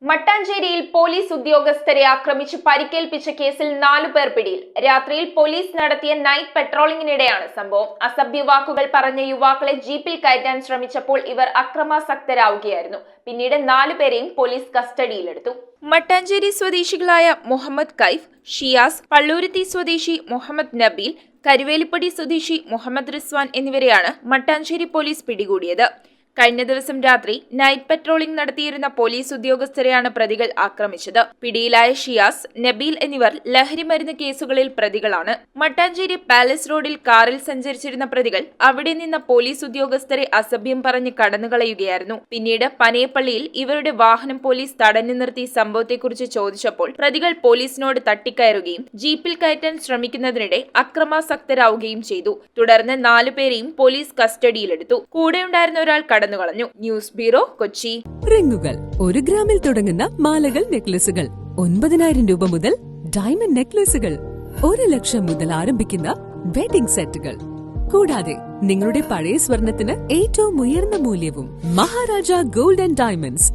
മട്ടാഞ്ചേരിയിൽ police ഉദ്യോഗസ്ഥരെ ആക്രമിച്ച് പരിക്കേൽപ്പിച്ച കേസിൽ 4 പേർ പിടിയിൽ. രാത്രിയിൽ പോലീസ് നടത്തിയ നൈറ്റ് പെട്രോളിംഗിനിടെയാണ് സംഭവം. അസഭ്യ വാക്കുകൾ പറഞ്ഞ യുവാക്കളെ ജീപ്പിൽ കയറ്റാൻ ശ്രമിച്ചപ്പോൾ ഇവർ അക്രമാസക്തരാവുകയായിരുന്നു. പിന്നീട് 4 പേരെയും പോലീസ് കസ്റ്റഡിയിലെടുത്തു. മട്ടാഞ്ചേരി സ്വദേശികളായ മുഹമ്മദ് കൈഫ്, ഷിയാസ്, പള്ളൂരുത്തി സ്വദേശി മുഹമ്മദ് നബീൽ, കരുവേലിപ്പടി സ്വദേശി മുഹമ്മദ് റിസ്വാൻ എന്നിവരെയാണ് മട്ടാഞ്ചേരി പോലീസ് പിടികൂടിയത്. കഴിഞ്ഞ ദിവസം രാത്രി നൈറ്റ് പെട്രോളിംഗ് നടത്തിയിരുന്ന പോലീസ് ഉദ്യോഗസ്ഥരെയാണ് പ്രതികൾ ആക്രമിച്ചത്. പിടിയിലായ ഷിയാസ്, നബീൽ എന്നിവർ ലഹരിമരുന്ന് കേസുകളിൽ പ്രതികളാണ്. മട്ടാഞ്ചേരി പാലസ് റോഡിൽ കാറിൽ സഞ്ചരിച്ചിരുന്ന പ്രതികൾ അവിടെ നിന്ന് പോലീസ് ഉദ്യോഗസ്ഥരെ അസഭ്യം പറഞ്ഞ് കടന്നുകളയുകയായിരുന്നു. പിന്നീട് പനയപ്പള്ളിയിൽ ഇവരുടെ വാഹനം പോലീസ് തടഞ്ഞു നിർത്തി സംഭവത്തെക്കുറിച്ച് ചോദിച്ചപ്പോൾ പ്രതികൾ പോലീസിനോട് തട്ടിക്കയറുകയും ജീപ്പിൽ കയറ്റാൻ ശ്രമിക്കുന്നതിനിടെ അക്രമാസക്തരാവുകയും ചെയ്തു. തുടർന്ന് 4 പേരെയും പോലീസ് കസ്റ്റഡിയിലെടുത്തു. കൂടെയുണ്ടായിരുന്ന ഒരാൾ കടന്നുകളഞ്ഞു. News bureau, Kochi. റിങ്ങുകൾ 1 ഗ്രാമിൽ തുടങ്ങുന്ന മാലകൾ, നെക്ലസുകൾ 9,000 രൂപ മുതൽ ഡയമണ്ട് നെക്ലസുകൾ 1 ലക്ഷം മുതൽ ആരംഭിക്കുന്ന വെഡിംഗ് സെറ്റുകൾ. കൂടാതെ നിങ്ങളുടെ പഴയ സ്വർണത്തിന് ഏറ്റവും ഉയർന്ന മൂല്യവും. Maharaja gold and diamonds,